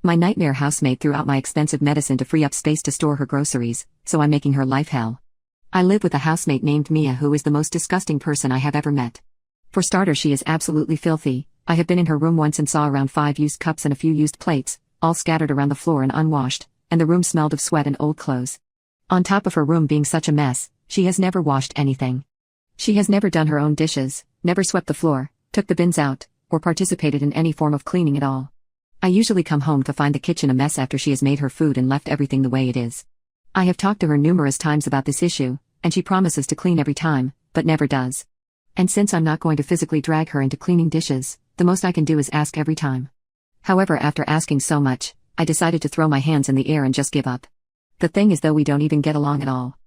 My nightmare housemate threw out my expensive medicine to free up space to store her groceries, so I'm making her life hell. I live with a housemate named Mia who is the most disgusting person I have ever met. For starters, she is absolutely filthy. I have been in her room once and saw around 5 used cups and a few used plates, all scattered around the floor and unwashed, and the room smelled of sweat and old clothes. On top of her room being such a mess, she has never washed anything. She has never done her own dishes, never swept the floor, took the bins out, or participated in any form of cleaning at all. I usually come home to find the kitchen a mess after she has made her food and left everything the way it is. I have talked to her numerous times about this issue, and she promises to clean every time, but never does. And since I'm not going to physically drag her into cleaning dishes, the most I can do is ask every time. However, after asking so much, I decided to throw my hands in the air and just give up. The thing is, though, we don't even get along at all.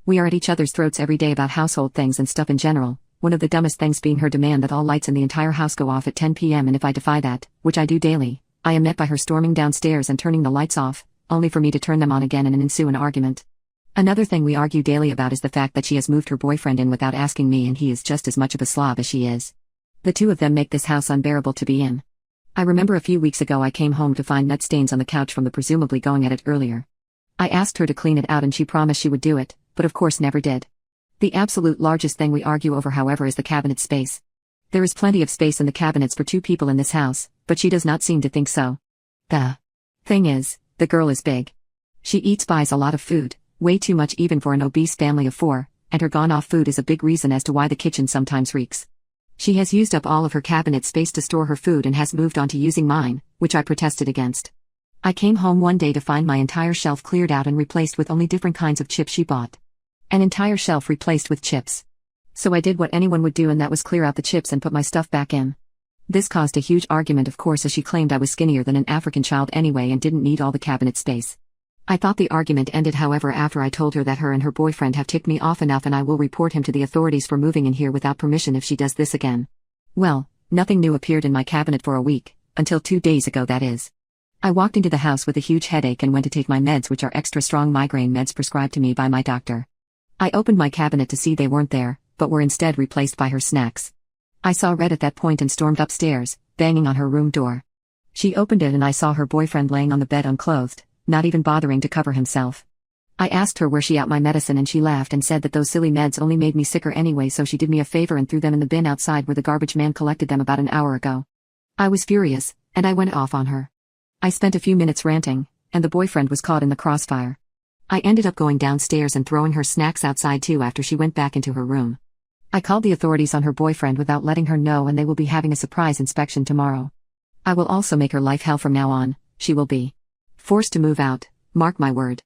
We are at each other's throats every day about household things and stuff in general, one of the dumbest things being her demand that all lights in the entire house go off at 10 p.m. and if I defy that, which I do daily, I am met by her storming downstairs and turning the lights off, only for me to turn them on again and ensue an argument. Another thing we argue daily about is the fact that she has moved her boyfriend in without asking me, and he is just as much of a slob as she is. The two of them make this house unbearable to be in. I remember a few weeks ago I came home to find nut stains on the couch from the presumably going at it earlier. I asked her to clean it out and she promised she would do it, but of course never did. The absolute largest thing we argue over, however, is the cabinet space. There is plenty of space in the cabinets for 2 people in this house, but she does not seem to think so. The thing is, the girl is big. She buys a lot of food, way too much even for an obese family of 4, and her gone-off food is a big reason as to why the kitchen sometimes reeks. She has used up all of her cabinet space to store her food and has moved on to using mine, which I protested against. I came home one day to find my entire shelf cleared out and replaced with only different kinds of chips she bought. An entire shelf replaced with chips. So I did what anyone would do, and that was clear out the chips and put my stuff back in. This caused a huge argument, of course, as she claimed I was skinnier than an African child anyway and didn't need all the cabinet space. I thought the argument ended, however, after I told her that her and her boyfriend have ticked me off enough and I will report him to the authorities for moving in here without permission if she does this again. Well, nothing new appeared in my cabinet for a week, until 2 days ago, that is. I walked into the house with a huge headache and went to take my meds, which are extra strong migraine meds prescribed to me by my doctor. I opened my cabinet to see they weren't there, but were instead replaced by her snacks. I saw red at that point and stormed upstairs, banging on her room door. She opened it and I saw her boyfriend laying on the bed unclothed, not even bothering to cover himself. I asked her where she got my medicine and she laughed and said that those silly meds only made me sicker anyway, so she did me a favor and threw them in the bin outside where the garbage man collected them about an hour ago. I was furious, and I went off on her. I spent a few minutes ranting, and the boyfriend was caught in the crossfire. I ended up going downstairs and throwing her snacks outside too after she went back into her room. I called the authorities on her boyfriend without letting her know, and they will be having a surprise inspection tomorrow. I will also make her life hell from now on. She will be forced to move out, mark my word.